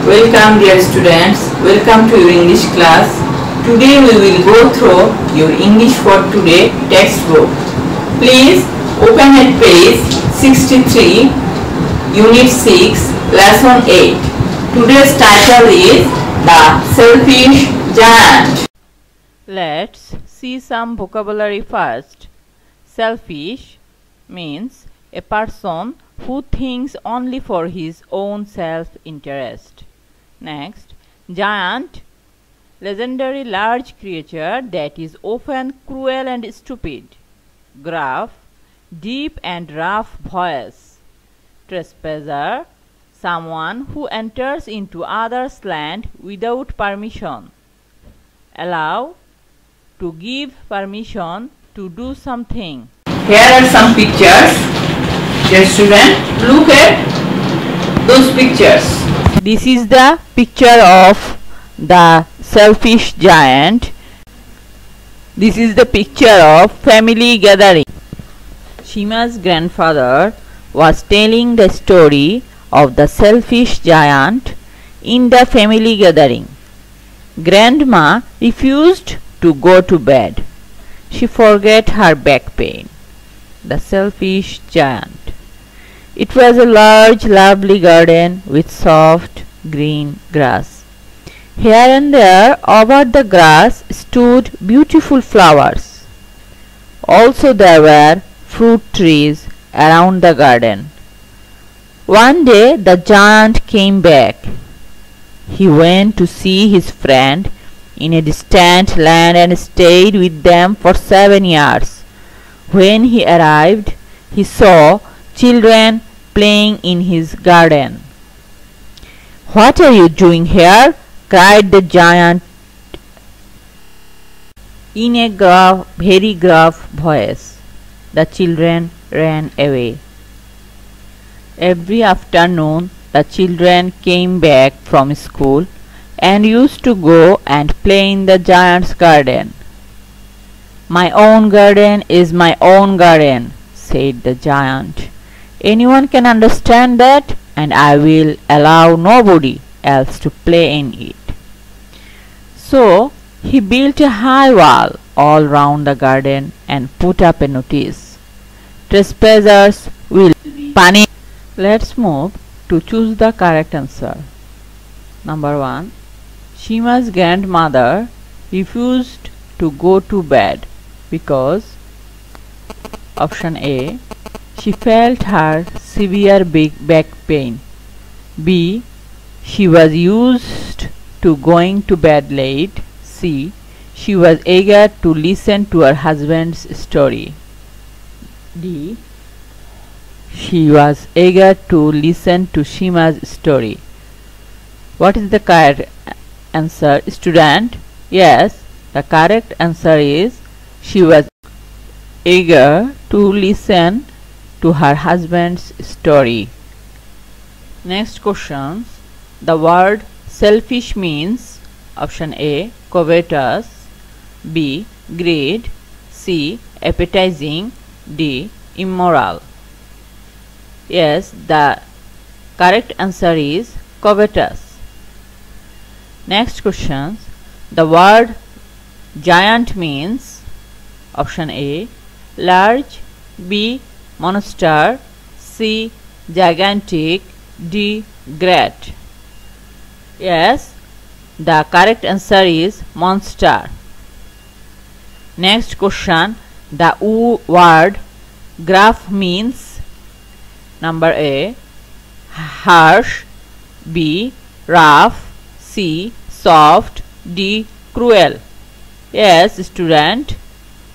Welcome dear students, welcome to your English class. Today we will go through your English for Today textbook. Please open at page 63, Unit 6, Lesson 8. Today's title is The Selfish Giant. Let's see some vocabulary first. Selfish means a person who thinks only for his own self-interest. Next, giant, legendary large creature that is often cruel and stupid. Gruff, deep and rough voice. Trespasser, someone who enters into others' land without permission. Allow, to give permission to do something. Here are some pictures. Dear student, look at those pictures. This is the picture of the selfish giant. This is the picture of family gathering. Shima's grandfather was telling the story of the selfish giant in the family gathering. Grandma refused to go to bed. She forgot her back pain. The selfish giant. It was a large, lovely garden with soft green grass. Here and there over the grass stood beautiful flowers. Also there were fruit trees around the garden. One day the giant came back. He went to see his friend in a distant land and stayed with them for 7 years. When he arrived, he saw children playing in his garden. "What are you doing here?" cried the giant in a very gruff voice. The children ran away. Every afternoon the children came back from school and used to go and play in the giant's garden. "My own garden is my own garden," said the giant. "Anyone can understand that, and I will allow nobody else to play in it." So he built a high wall all round the garden and put up a notice. "Trespassers will be punished." Let's move to choose the correct answer. Number 1. Shima's grandmother refused to go to bed because option A, she felt her severe back pain. B, she was used to going to bed late. C, she was eager to listen to her husband's story. D, she was eager to listen to Shima's story. What is the correct answer, student? Yes, the correct answer is she was eager to listen to her husband's story. Next questions. The word selfish means option A, covetous, B, greed, C, appetizing, D, immoral. Yes, the correct answer is covetous. Next questions. The word giant means option A, large, B, monster, C, gigantic, D, great. Yes, the correct answer is monster. Next question. The word gruff means number A, harsh, B, rough, C, soft, D, cruel. Yes, student,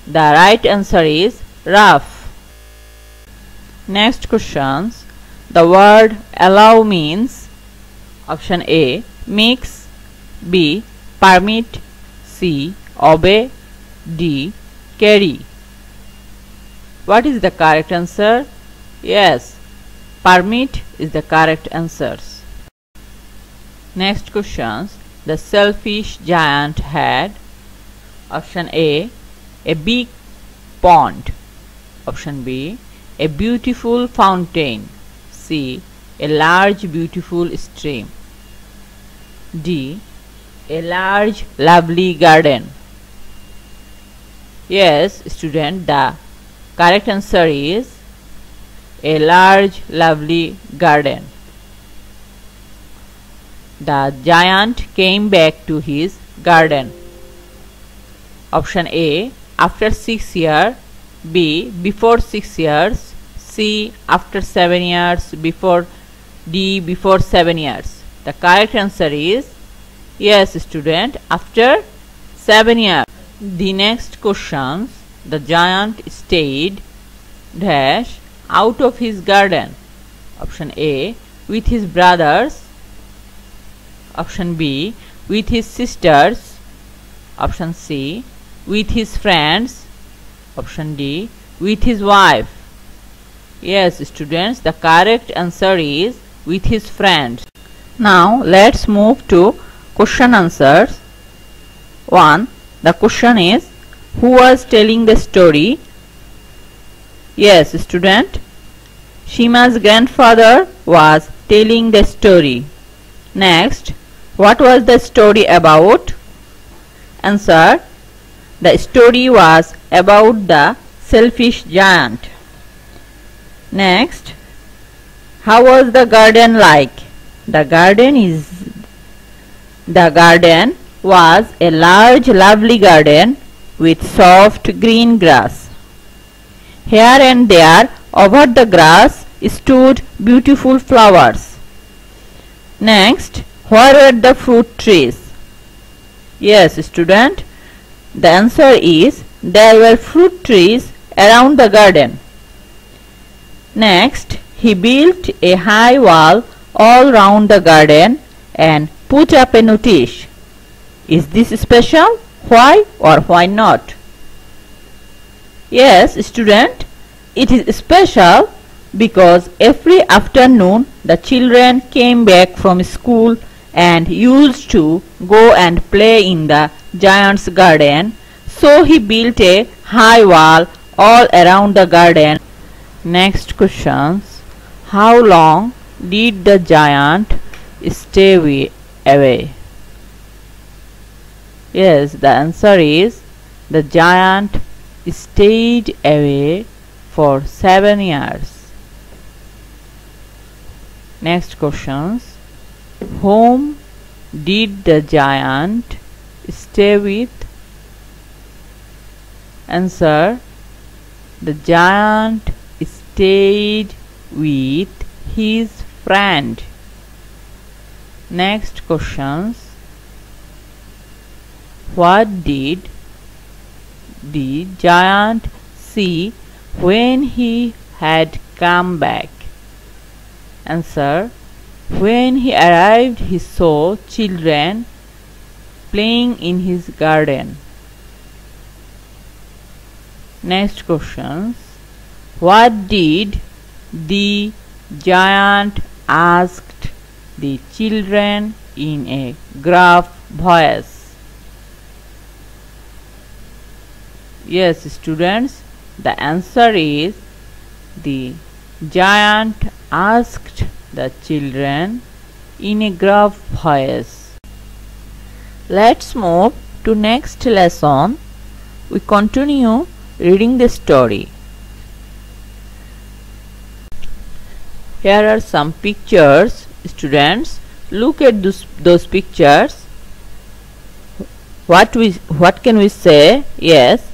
the right answer is rough. Next questions. The word allow means option A, mix, B, permit, C, obey, D, carry. What is the correct answer? Yes, permit is the correct answer. Next questions. The selfish giant had option A big pond, option B, a beautiful fountain, C, a large beautiful stream. D. A large lovely garden. Yes, student, the correct answer is a large lovely garden. The giant came back to his garden. Option A. After 6 years. B. Before 6 years. C. After 7 years. D. Before 7 years. The correct answer is yes, student, after 7 years. The next questions. The giant stayed dash out of his garden. Option A. With his brothers. Option B. With his sisters. Option C. With his friends. Option D. With his wife. Yes, students, the correct answer is with his friends. Now let's move to question answers. 1. The question is, who was telling the story? Yes, student, Shima's grandfather was telling the story. Next, what was the story about? Answer. The story was about the selfish giant. Next, how was the garden like? The garden was a large lovely garden with soft green grass. Here and there over the grass stood beautiful flowers. Next, where were the fruit trees? Yes, student, the answer is there were fruit trees around the garden. Next, he built a high wall all round the garden and put up a notice. Is this special? Why or why not? Yes, student, it is special because every afternoon the children came back from school and used to go and play in the giant's garden. So he built a high wall all around the garden. Next questions. How long did the giant stay away? Yes, the answer is the giant stayed away for 7 years. Next questions. Whom did the giant stay with? Answer. The giant stayed with his friend. Next questions. What did the giant see when he had come back? Answer. When he arrived, he saw children playing in his garden. Next questions. What did the giant ask the children in a gruff voice? Yes, students, the answer is the giant asked the children in a gruff voice. Let's move to next lesson. We continue reading the story. Here are some pictures. Students, look at those pictures. What can we say? Yes,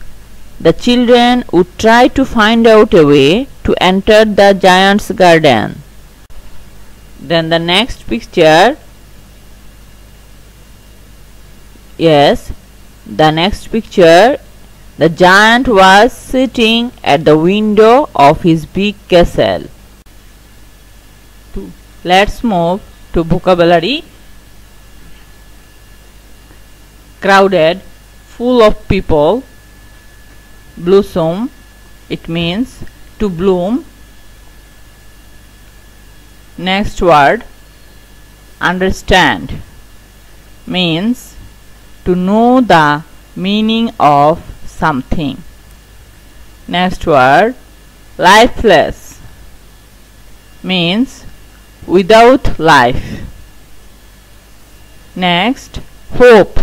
the children would try to find out a way to enter the giant's garden. Then the next picture. Yes, the next picture. The giant was sitting at the window of his big castle. Let's move to vocabulary. Crowded, full of people. Blossom, it means to bloom. Next word, understand, means to know the meaning of something. Next word, lifeless, means without life. Next, hope.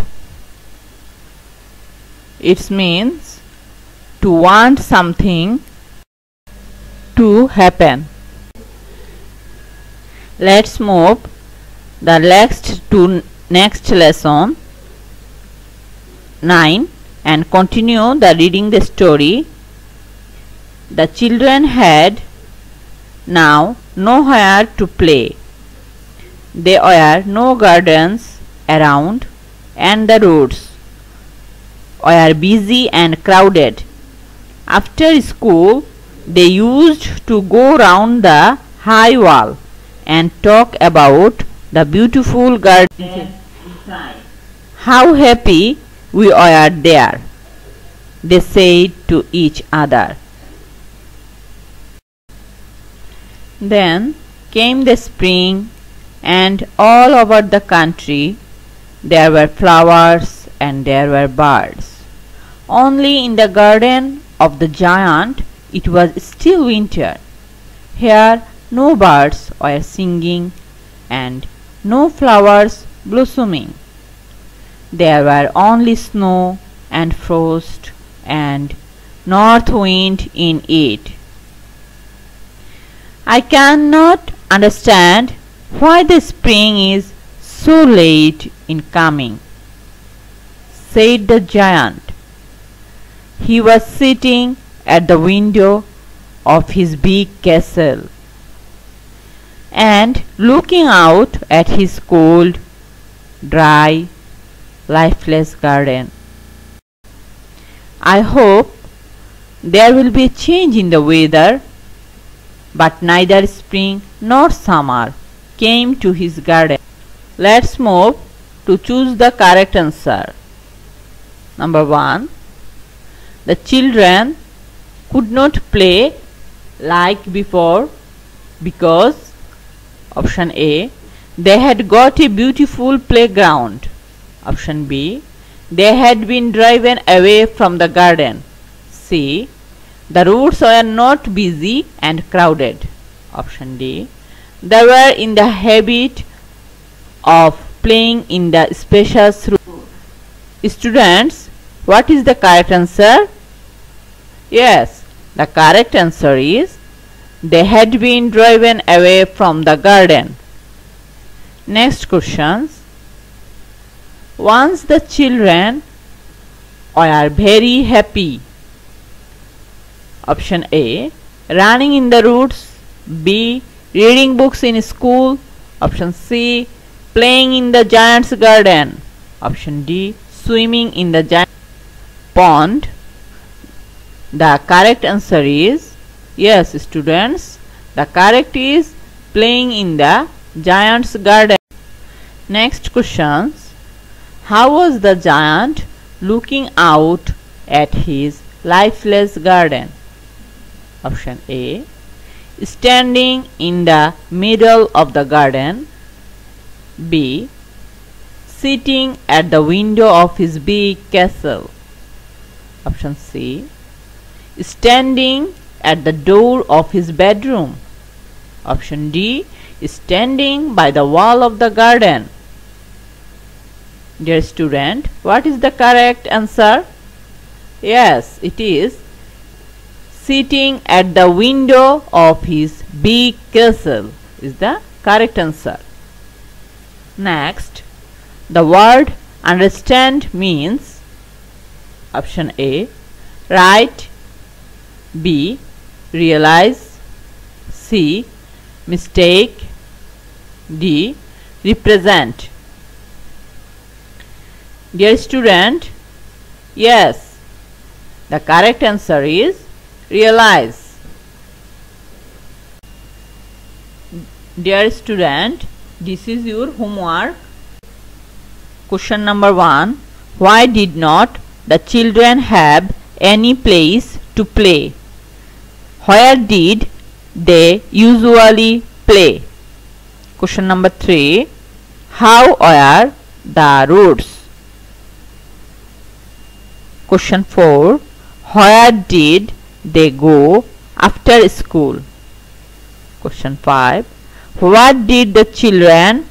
It means to want something to happen. Let's move the next lesson 9 and continue the reading the story. The children had now nowhere to play. There were no gardens around, and the roads were busy and crowded. After school, they used to go round the high wall and talk about the beautiful garden. How happy we were there, they said to each other. Then came the spring, and all over the country there were flowers and there were birds. Only in the garden of the giant it was still winter. Here no birds were singing and no flowers blossoming. There were only snow and frost and north wind in it. I cannot understand why the spring is so late in coming, said the giant. He was sitting at the window of his big castle and looking out at his cold, dry, lifeless garden. I hope there will be a change in the weather. But neither spring nor summer came to his garden. Let's move to choose the correct answer. Number 1. The children could not play like before because option A, they had got a beautiful playground. Option B, they had been driven away from the garden. C, the roads were not busy and crowded. Option D, they were in the habit of playing in the spacious room. Students, what is the correct answer? Yes, the correct answer is they had been driven away from the garden. Next questions. Once the children were very happy. Option A, running in the woods. B, reading books in school. Option C, playing in the giant's garden. Option D, swimming in the giant pond. The correct answer is, yes students, the correct is playing in the giant's garden. Next questions. How was the giant looking out at his lifeless garden? Option A, standing in the middle of the garden. B, sitting at the window of his big castle. Option C, standing at the door of his bedroom. Option D, standing by the wall of the garden. Dear student, what is the correct answer? Yes, it is sitting at the window of his big castle is the correct answer. Next, the word understand means option A, right, B, realize, C, mistake, D, represent. Dear student, yes, the correct answer is realize. Dear student, this is your homework. Question number 1. Why did not the children have any place to play? Where did they usually play? Question number 3. How were the roads? Question 4. Where did they go after school? Question 5. What did the children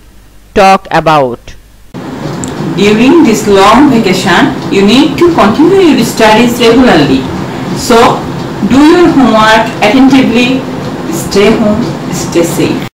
talk about? during this long vacation, you need to continue your studies regularly. So, do your homework attentively, stay home, stay safe.